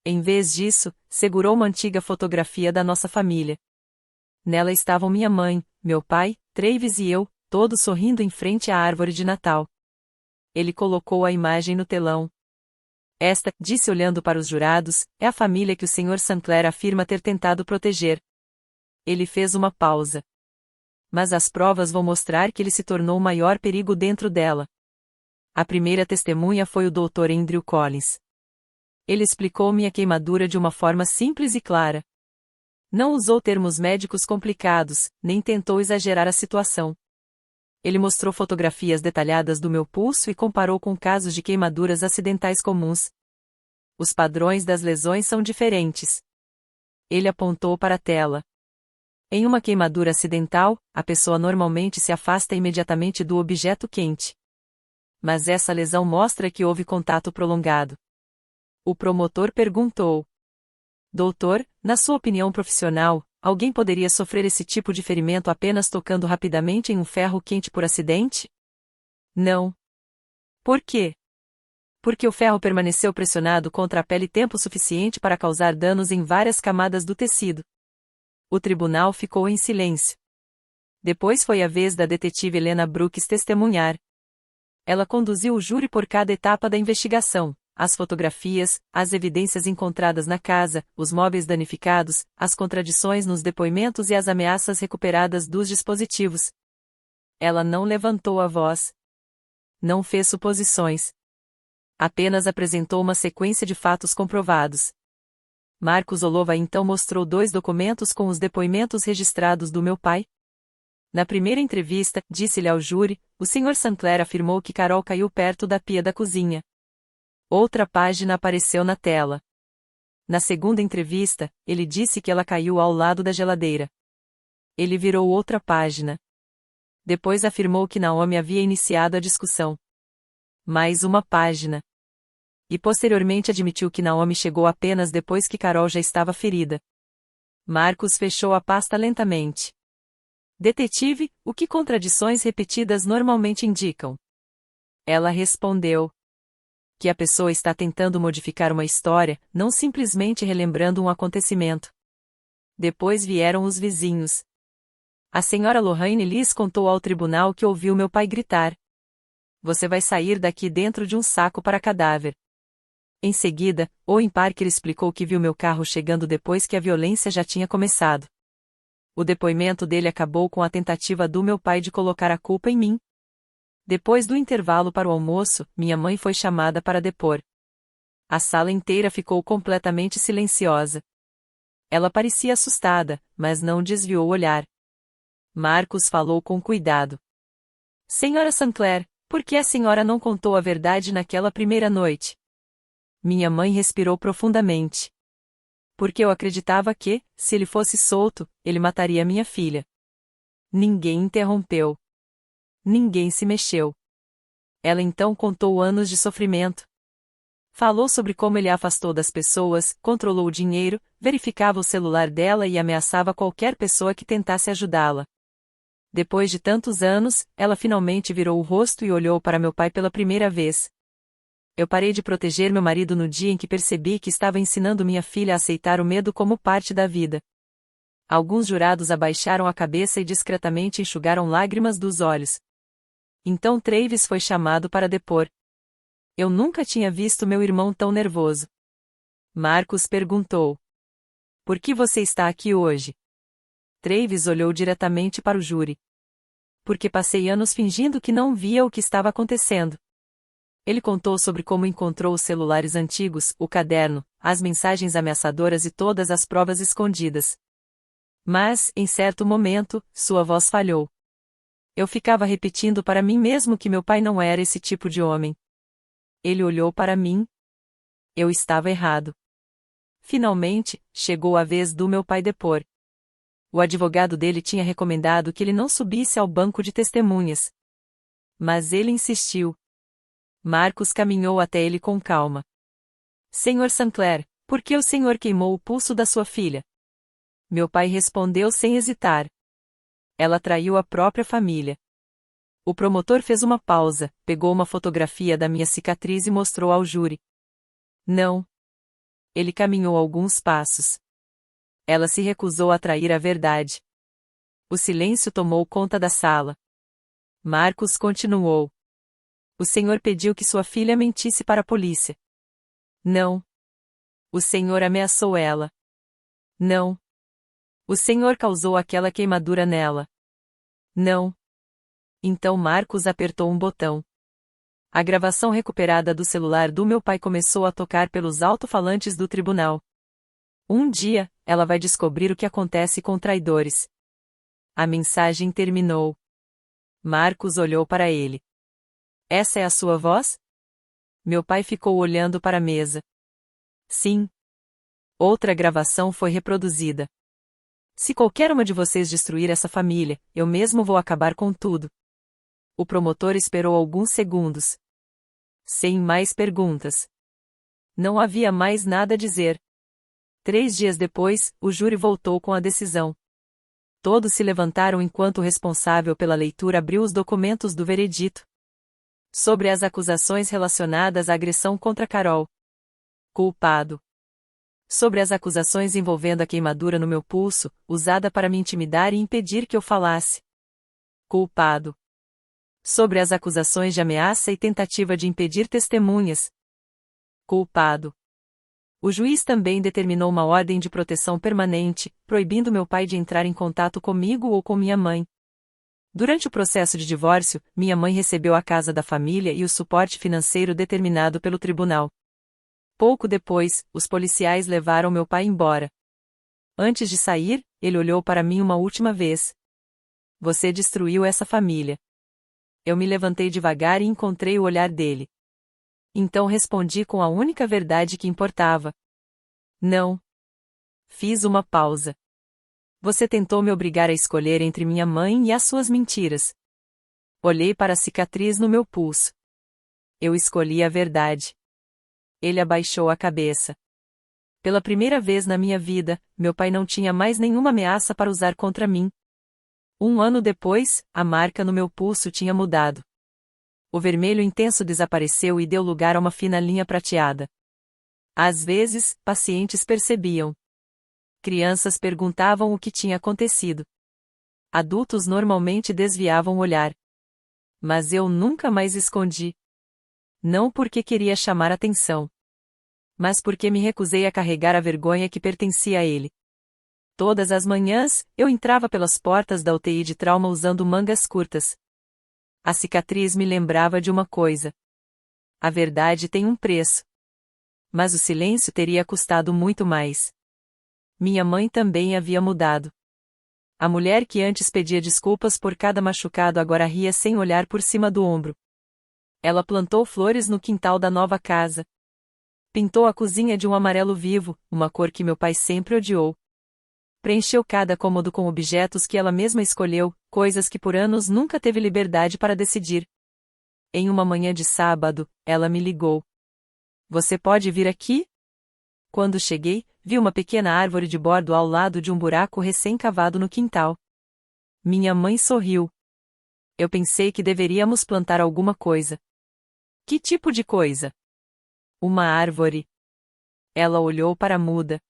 Em vez disso, segurou uma antiga fotografia da nossa família. Nela estavam minha mãe, meu pai, Travis e eu, todos sorrindo em frente à árvore de Natal. Ele colocou a imagem no telão. Esta, disse olhando para os jurados, é a família que o Sr. Sinclair afirma ter tentado proteger. Ele fez uma pausa. Mas as provas vão mostrar que ele se tornou o maior perigo dentro dela. A primeira testemunha foi o Dr. Andrew Collins. Ele explicou minha queimadura de uma forma simples e clara. Não usou termos médicos complicados, nem tentou exagerar a situação. Ele mostrou fotografias detalhadas do meu pulso e comparou com casos de queimaduras acidentais comuns. Os padrões das lesões são diferentes. Ele apontou para a tela. Em uma queimadura acidental, a pessoa normalmente se afasta imediatamente do objeto quente. Mas essa lesão mostra que houve contato prolongado. O promotor perguntou: Doutor, na sua opinião profissional, alguém poderia sofrer esse tipo de ferimento apenas tocando rapidamente em um ferro quente por acidente? Não. Por quê? Porque o ferro permaneceu pressionado contra a pele tempo suficiente para causar danos em várias camadas do tecido. O tribunal ficou em silêncio. Depois foi a vez da detetive Helena Brooks testemunhar. Ela conduziu o júri por cada etapa da investigação: as fotografias, as evidências encontradas na casa, os móveis danificados, as contradições nos depoimentos e as ameaças recuperadas dos dispositivos. Ela não levantou a voz. Não fez suposições. Apenas apresentou uma sequência de fatos comprovados. Marcos Olova então mostrou 2 documentos com os depoimentos registrados do meu pai. Na primeira entrevista, disse-lhe ao júri, o Sr. Sancler afirmou que Carol caiu perto da pia da cozinha. Outra página apareceu na tela. Na segunda entrevista, ele disse que ela caiu ao lado da geladeira. Ele virou outra página. Depois afirmou que Naomi havia iniciado a discussão. Mais uma página. E posteriormente admitiu que Naomi chegou apenas depois que Carol já estava ferida. Marcos fechou a pasta lentamente. Detetive, o que contradições repetidas normalmente indicam? Ela respondeu. Que a pessoa está tentando modificar uma história, não simplesmente relembrando um acontecimento. Depois vieram os vizinhos. A senhora Lorraine lhes contou ao tribunal que ouviu meu pai gritar: "Você vai sair daqui dentro de um saco para cadáver." Em seguida, Owen Parker explicou que viu meu carro chegando depois que a violência já tinha começado. O depoimento dele acabou com a tentativa do meu pai de colocar a culpa em mim. Depois do intervalo para o almoço, minha mãe foi chamada para depor. A sala inteira ficou completamente silenciosa. Ela parecia assustada, mas não desviou o olhar. Marcos falou com cuidado. Senhora Sancler, por que a senhora não contou a verdade naquela primeira noite? Minha mãe respirou profundamente. Porque eu acreditava que, se ele fosse solto, ele mataria minha filha. Ninguém interrompeu. Ninguém se mexeu. Ela então contou anos de sofrimento. Falou sobre como ele a afastou das pessoas, controlou o dinheiro, verificava o celular dela e ameaçava qualquer pessoa que tentasse ajudá-la. Depois de tantos anos, ela finalmente virou o rosto e olhou para meu pai pela primeira vez. Eu parei de proteger meu marido no dia em que percebi que estava ensinando minha filha a aceitar o medo como parte da vida. Alguns jurados abaixaram a cabeça e discretamente enxugaram lágrimas dos olhos. Então Travis foi chamado para depor. Eu nunca tinha visto meu irmão tão nervoso. Marcos perguntou: "Por que você está aqui hoje?" Travis olhou diretamente para o júri. Porque passei anos fingindo que não via o que estava acontecendo. Ele contou sobre como encontrou os celulares antigos, o caderno, as mensagens ameaçadoras e todas as provas escondidas. Mas, em certo momento, sua voz falhou. Eu ficava repetindo para mim mesmo que meu pai não era esse tipo de homem. Ele olhou para mim. Eu estava errado. Finalmente, chegou a vez do meu pai depor. O advogado dele tinha recomendado que ele não subisse ao banco de testemunhas. Mas ele insistiu. Marcos caminhou até ele com calma. Senhor Sancler, por que o senhor queimou o pulso da sua filha? Meu pai respondeu sem hesitar. Ela traiu a própria família. O promotor fez uma pausa, pegou uma fotografia da minha cicatriz e mostrou ao júri. Não. Ele caminhou alguns passos. Ela se recusou a trair a verdade. O silêncio tomou conta da sala. Marcos continuou. O senhor pediu que sua filha mentisse para a polícia. Não. O senhor ameaçou ela. Não. O senhor causou aquela queimadura nela. Não. Então Marcos apertou um botão. A gravação recuperada do celular do meu pai começou a tocar pelos alto-falantes do tribunal. Um dia, ela vai descobrir o que acontece com traidores. A mensagem terminou. Marcos olhou para ele. Essa é a sua voz? Meu pai ficou olhando para a mesa. Sim. Outra gravação foi reproduzida. Se qualquer uma de vocês destruir essa família, eu mesmo vou acabar com tudo. O promotor esperou alguns segundos. Sem mais perguntas. Não havia mais nada a dizer. 3 dias depois, o júri voltou com a decisão. Todos se levantaram enquanto o responsável pela leitura abriu os documentos do veredito. Sobre as acusações relacionadas à agressão contra Carol. Culpado. Sobre as acusações envolvendo a queimadura no meu pulso, usada para me intimidar e impedir que eu falasse. Culpado. Sobre as acusações de ameaça e tentativa de impedir testemunhas. Culpado. O juiz também determinou uma ordem de proteção permanente, proibindo meu pai de entrar em contato comigo ou com minha mãe. Durante o processo de divórcio, minha mãe recebeu a casa da família e o suporte financeiro determinado pelo tribunal. Pouco depois, os policiais levaram meu pai embora. Antes de sair, ele olhou para mim uma última vez. Você destruiu essa família. Eu me levantei devagar e encontrei o olhar dele. Então respondi com a única verdade que importava. Não. Fiz uma pausa. Você tentou me obrigar a escolher entre minha mãe e as suas mentiras. Olhei para a cicatriz no meu pulso. Eu escolhi a verdade. Ele abaixou a cabeça. Pela primeira vez na minha vida, meu pai não tinha mais nenhuma ameaça para usar contra mim. 1 ano depois, a marca no meu pulso tinha mudado. O vermelho intenso desapareceu e deu lugar a uma fina linha prateada. Às vezes, pacientes percebiam. Crianças perguntavam o que tinha acontecido. Adultos normalmente desviavam o olhar. Mas eu nunca mais escondi. Não porque queria chamar atenção, mas porque me recusei a carregar a vergonha que pertencia a ele. Todas as manhãs, eu entrava pelas portas da UTI de trauma usando mangas curtas. A cicatriz me lembrava de uma coisa. A verdade tem um preço. Mas o silêncio teria custado muito mais. Minha mãe também havia mudado. A mulher que antes pedia desculpas por cada machucado agora ria sem olhar por cima do ombro. Ela plantou flores no quintal da nova casa. Pintou a cozinha de um amarelo vivo, uma cor que meu pai sempre odiou. Preencheu cada cômodo com objetos que ela mesma escolheu, coisas que por anos nunca teve liberdade para decidir. Em uma manhã de sábado, ela me ligou. Você pode vir aqui? Quando cheguei, vi uma pequena árvore de bordo ao lado de um buraco recém-cavado no quintal. Minha mãe sorriu. Eu pensei que deveríamos plantar alguma coisa. Que tipo de coisa? Uma árvore. Ela olhou para a muda.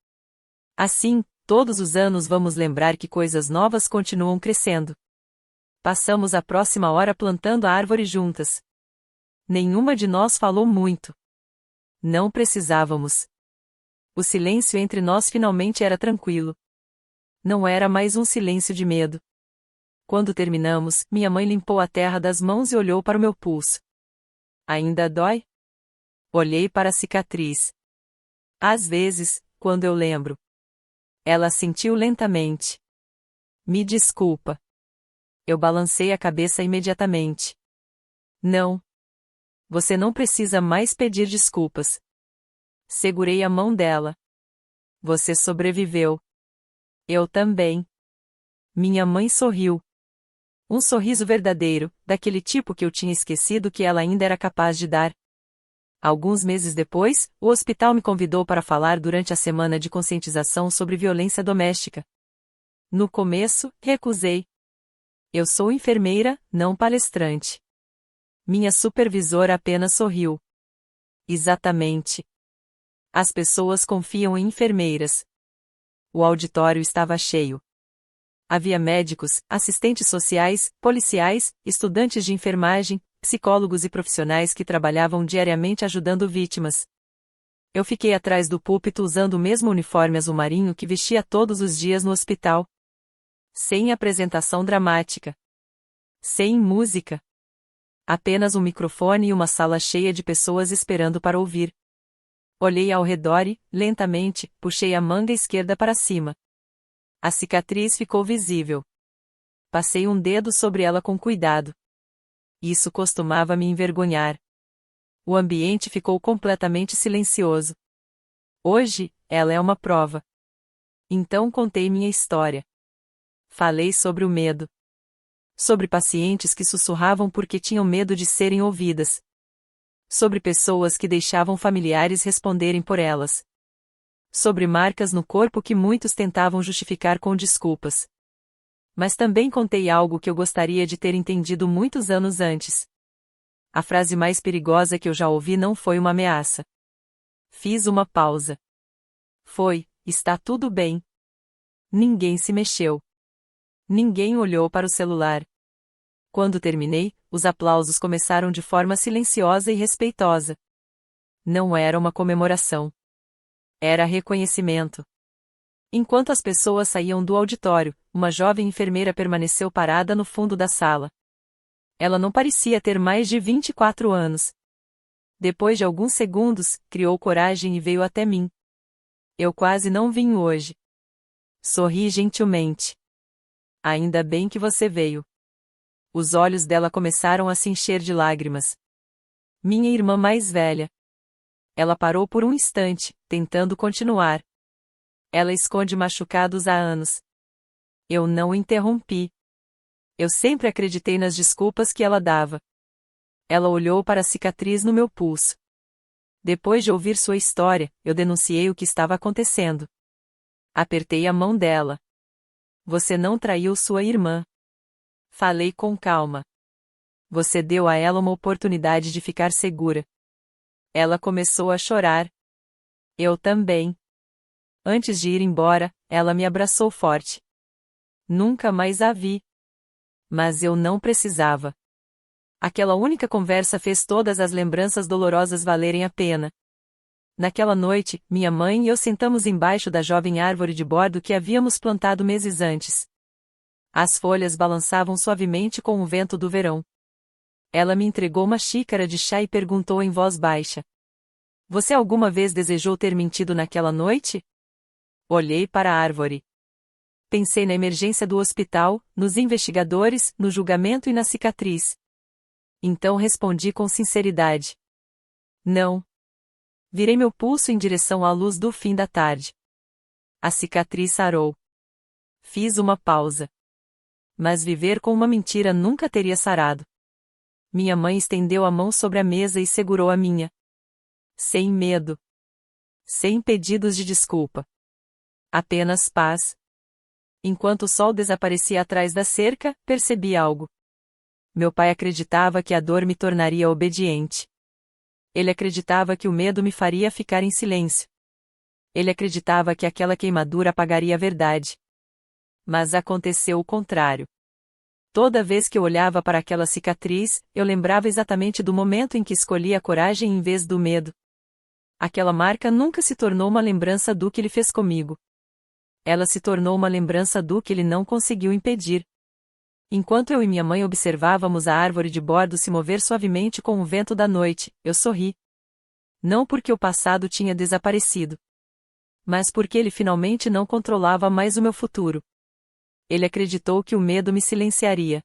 Assim, todos os anos vamos lembrar que coisas novas continuam crescendo. Passamos a próxima hora plantando a árvore juntas. Nenhuma de nós falou muito. Não precisávamos. O silêncio entre nós finalmente era tranquilo. Não era mais um silêncio de medo. Quando terminamos, minha mãe limpou a terra das mãos e olhou para o meu pulso. Ainda dói? Olhei para a cicatriz. Às vezes, quando eu lembro. Ela assentiu lentamente. Me desculpa. Eu balancei a cabeça imediatamente. Não. Você não precisa mais pedir desculpas. Segurei a mão dela. Você sobreviveu. Eu também. Minha mãe sorriu. Um sorriso verdadeiro, daquele tipo que eu tinha esquecido que ela ainda era capaz de dar. Alguns meses depois, o hospital me convidou para falar durante a semana de conscientização sobre violência doméstica. No começo, recusei. Eu sou enfermeira, não palestrante. Minha supervisora apenas sorriu. Exatamente. As pessoas confiam em enfermeiras. O auditório estava cheio. Havia médicos, assistentes sociais, policiais, estudantes de enfermagem, psicólogos e profissionais que trabalhavam diariamente ajudando vítimas. Eu fiquei atrás do púlpito usando o mesmo uniforme azul marinho que vestia todos os dias no hospital. Sem apresentação dramática. Sem música. Apenas um microfone e uma sala cheia de pessoas esperando para ouvir. Olhei ao redor e, lentamente, puxei a manga esquerda para cima. A cicatriz ficou visível. Passei um dedo sobre ela com cuidado. Isso costumava me envergonhar. O ambiente ficou completamente silencioso. Hoje, ela é uma prova. Então contei minha história. Falei sobre o medo. Sobre pacientes que sussurravam porque tinham medo de serem ouvidas. Sobre pessoas que deixavam familiares responderem por elas. Sobre marcas no corpo que muitos tentavam justificar com desculpas. Mas também contei algo que eu gostaria de ter entendido muitos anos antes. A frase mais perigosa que eu já ouvi não foi uma ameaça. Fiz uma pausa. Está tudo bem. Ninguém se mexeu. Ninguém olhou para o celular. Quando terminei, os aplausos começaram de forma silenciosa e respeitosa. Não era uma comemoração. Era reconhecimento. Enquanto as pessoas saíam do auditório, uma jovem enfermeira permaneceu parada no fundo da sala. Ela não parecia ter mais de 24 anos. Depois de alguns segundos, criou coragem e veio até mim. Eu quase não vim hoje. Sorri gentilmente. Ainda bem que você veio. Os olhos dela começaram a se encher de lágrimas. Minha irmã mais velha. Ela parou por um instante, tentando continuar. Ela esconde machucados há anos. Eu não interrompi. Eu sempre acreditei nas desculpas que ela dava. Ela olhou para a cicatriz no meu pulso. Depois de ouvir sua história, eu denunciei o que estava acontecendo. Apertei a mão dela. Você não traiu sua irmã. Falei com calma. Você deu a ela uma oportunidade de ficar segura. Ela começou a chorar. Eu também. Antes de ir embora, ela me abraçou forte. Nunca mais a vi. Mas eu não precisava. Aquela única conversa fez todas as lembranças dolorosas valerem a pena. Naquela noite, minha mãe e eu sentamos embaixo da jovem árvore de bordo que havíamos plantado meses antes. As folhas balançavam suavemente com o vento do verão. Ela me entregou uma xícara de chá e perguntou em voz baixa: Você alguma vez desejou ter mentido naquela noite? Olhei para a árvore. Pensei na emergência do hospital, nos investigadores, no julgamento e na cicatriz. Então respondi com sinceridade: Não. Virei meu pulso em direção à luz do fim da tarde. A cicatriz sarou. Fiz uma pausa. Mas viver com uma mentira nunca teria sarado. Minha mãe estendeu a mão sobre a mesa e segurou a minha. Sem medo. Sem pedidos de desculpa. Apenas paz. Enquanto o sol desaparecia atrás da cerca, percebi algo. Meu pai acreditava que a dor me tornaria obediente. Ele acreditava que o medo me faria ficar em silêncio. Ele acreditava que aquela queimadura apagaria a verdade. Mas aconteceu o contrário. Toda vez que eu olhava para aquela cicatriz, eu lembrava exatamente do momento em que escolhi a coragem em vez do medo. Aquela marca nunca se tornou uma lembrança do que ele fez comigo. Ela se tornou uma lembrança do que ele não conseguiu impedir. Enquanto eu e minha mãe observávamos a árvore de bordo se mover suavemente com o vento da noite, eu sorri. Não porque o passado tinha desaparecido, mas porque ele finalmente não controlava mais o meu futuro. Ele acreditou que o medo me silenciaria.